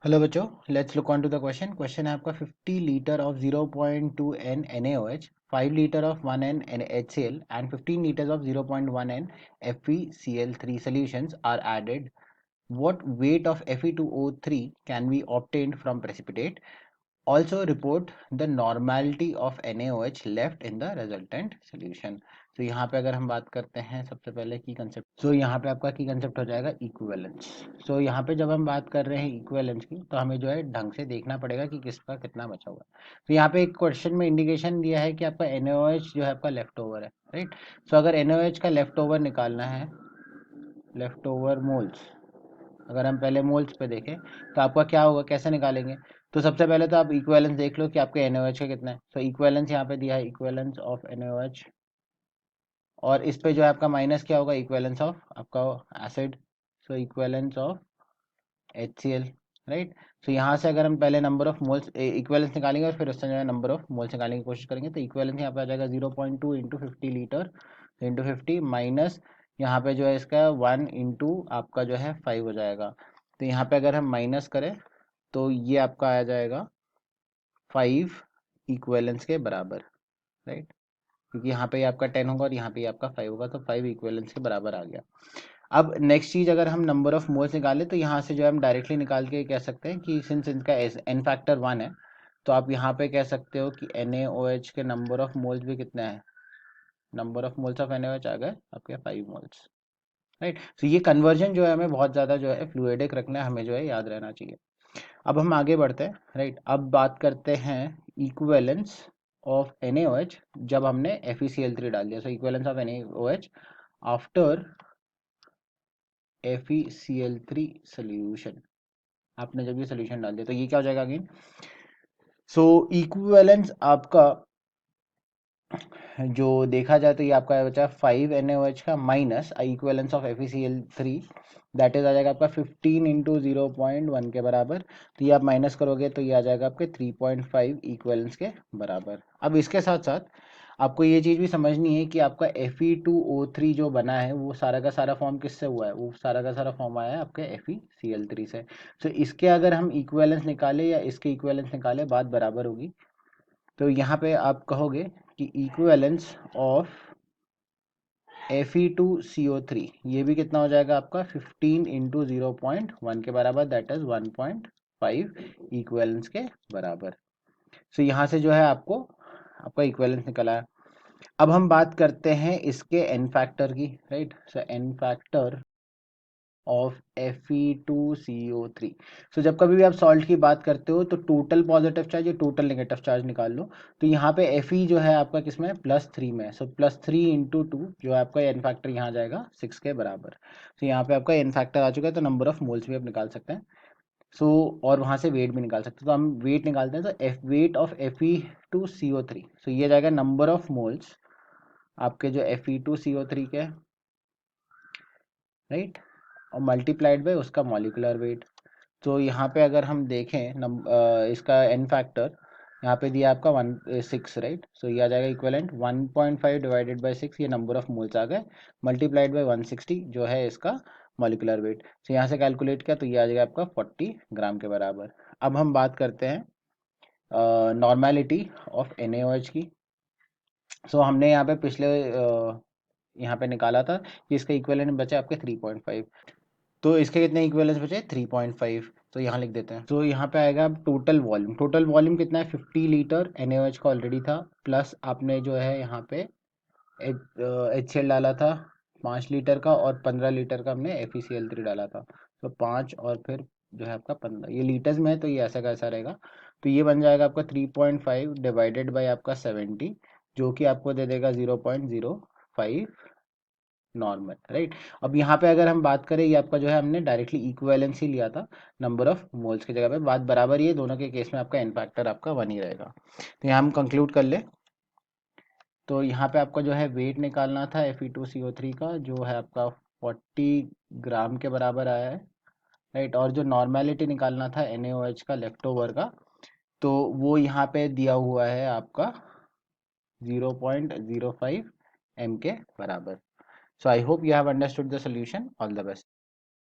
Hello बच्चों, let's look on to the question. Question है आपका 50 litre of 0.2 n NaOH, 5 litre of 1 n HCl and 15 liters of 0.1 n FeCl3 solutions are added. What weight of Fe2O3 can be obtained from precipitate? Also report the normality of NaOH left in the resultant solution. तो यहाँ पे अगर हम बात करते हैं सबसे पहले की कंसेप्ट, यहाँ पे आपका की कंसेप्ट हो जाएगा इक्विवेलेंस। यहाँ पे जब हम बात कर रहे हैं इक्विवेलेंस की, तो हमें जो है ढंग से देखना पड़ेगा कि किसका कितना बचा हुआ है। तो यहाँ पे एक क्वेश्चन में इंडिकेशन दिया है कि आपका NaOH जो है आपका लेफ्ट ओवर है, राइट। सो अगर NaOH का लेफ्ट ओवर निकालना है, लेफ्ट ओवर मोल्स, अगर हम पहले मोल्स पे देखें तो आपका क्या होगा, कैसे निकालेंगे। तो सबसे पहले तो आप इक्विवेलेंस देख लो कि आपके NaOH का कितना है। तो इक्विवेलेंस यहाँ पे दिया है, इक्विवेलेंस ऑफ NaOH, और इस पे जो है आपका माइनस क्या होगा, इक्विवेलेंस ऑफ आपका acid, so equivalence of HCl, right. So यहाँ से अगर हम पहले नंबर ऑफ मोल्स इक्विवेलेंस निकालेंगे और फिर उससे जो है नंबर ऑफ मोल्स निकालने की कोशिश करेंगे, तो इक्विवेलेंस यहाँ पे आ जाएगा 0.2 इंटू 50 लीटर इंटू 50 माइनस यहाँ पे जो है इसका 1 इंटू आपका जो है 5 हो जाएगा। तो यहाँ पे अगर हम माइनस करें तो ये आपका आ जाएगा 5 इक्विवेलेंस के बराबर, राइट, क्योंकि यहाँ पे आपका 10 होगा और यहाँ पे आपका 5 होगा, तो 5 इक्विवेलेंस के बराबर आ गया। अब नेक्स्ट चीज, अगर हम नंबर ऑफ मोल्स निकालें तो यहाँ से जो है हम डायरेक्टली निकाल के कह सकते हैं कि सिंस इनका एन फैक्टर 1 है, तो आप यहाँ पे कह सकते हो कि NaOH के नंबर ऑफ मोल्स भी कितने हैं, number of moles of NaOH आ गए आपके 5 मोल्स, राइट। तो ये कन्वर्जन जो है हमें बहुत ज़्यादा जो है फ्लूइडिक रखना है, हमें जो है याद रहना चाहिए। अब हम आगे बढ़ते हैं, राइट। अब बात करते हैं इक्विवेलेंस ऑफ NaOH जब हमने FeCl3 डाल दिया। So equivalence of NaOH after FeCl3 solution, आपने जब ये सोल्यूशन डाल दिया तो ये क्या हो जाएगा अगेन। सो इक्विवेलेंस आपका जो देखा जाए तो ये आपका बचा 5 NaOH का minus equivalence of FeCl3, that is आ जाएगा आपका 15 इंटू 0.1 के बराबर। तो ये आप माइनस करोगे तो ये आ जाएगा आपके 3.5 इक्विवेलेंस के बराबर। अब इसके साथ साथ आपको ये चीज़ भी समझनी है कि आपका Fe2O3 जो बना है वो सारा का सारा फॉर्म किससे हुआ है, वो सारा का सारा फॉर्म आया है आपके FeCl3 से। तो इसके अगर हम इक्विवेलेंस निकाले या इसके इक्विवेलेंस निकाले, बात बराबर होगी। तो यहाँ पे आप कहोगे कि इक्विवेलेंस ऑफ Fe2CO3 ये भी कितना हो जाएगा आपका 15 इंटू 0.1 के बराबर, दैट इज 1.5 इक्विवेलेंस के बराबर। सो यहाँ से जो है आपको आपका इक्विवेलेंस निकला है। अब हम बात करते हैं इसके एन फैक्टर की, right. So N factor of Fe2CO3। So जब कभी भी आप सॉल्ट की बात करते हो तो टोटल पॉजिटिव चार्ज या टोटल नेगेटिव चार्ज निकाल लो। तो यहाँ पे Fe जो है आपका किसमें है, +3 में। सो +3 इंटू 2 जो है आपका एन फैक्टर यहाँ आ जाएगा 6 के बराबर। तो यहाँ पे आपका एन फैक्टर आ चुका है, तो नंबर ऑफ मोल्स भी आप निकाल सकते हैं। सो और वहाँ से वेट भी निकाल सकते हैं। तो हम वेट निकालते हैं, तो वेट ऑफ Fe2CO3, सो ये जाएगा नंबर ऑफ मोल्स आपके जो Fe2CO3 के, राइट, और मल्टीप्लाइड बाय उसका मॉलिकुलर वेट। तो यहाँ पे अगर हम देखें इसका एन फैक्टर यहाँ पे दिया आपका 1 6, राइट। सो ये आ जाएगा इक्वलेंट 1.5 डिवाइडेड बाई 6, ये नंबर ऑफ मोल्स आ गए, मल्टीप्लाइड बाई 160 जो है इसका मॉलिकुलर वेट। तो यहाँ से कैलकुलेट किया तो ये आ जाएगा आपका 40 ग्राम के बराबर। अब हम बात करते हैं नॉर्मेलिटी ऑफ NaOH की। सो हमने यहाँ पे पिछले यहाँ पे निकाला था कि इसका इक्विवेलेंट बचा आपके 3.5, तो इसके कितने इक्विवेलेंस बचे 3.5, तो यहाँ लिख देते हैं। तो यहाँ पे आएगा अब टोटल वॉल्यूम, टोटल वॉल्यूम कितना है 50 लीटर NaOH का ऑलरेडी था, प्लस आपने जो है यहाँ पे HCl डाला था 5 लीटर का, और 15 लीटर का हमने FeCl3 डाला था। तो 5 और फिर जो है आपका 15, ये लीटर्स में है तो ये ऐसा कैसा रहेगा। तो ये बन जाएगा आपका 3.5 डिवाइडेड बाई आपका 70, जो कि आपको दे देगा 0.05 नॉर्मल, राइट। अब यहाँ पे अगर हम बात करें, ये आपका जो है हमने डायरेक्टली इक्विवेलेंस ही लिया था नंबर ऑफ मोल्स की जगह पे, बात बराबर ही है दोनों के केस में, आपका एन फैक्टर आपका 1 ही रहेगा। तो यहाँ हम कंक्लूड कर ले, तो यहाँ पे आपका जो है वेट निकालना था Fe2CO3 का, जो है आपका 40 ग्राम के बराबर आया है, राइट। और जो नॉर्मेलिटी निकालना था NaOH का लेफ्ट ओवर का, तो वो यहाँ पे दिया हुआ है आपका 0.05 m के बराबर। So I hope you have understood the solution. All the best.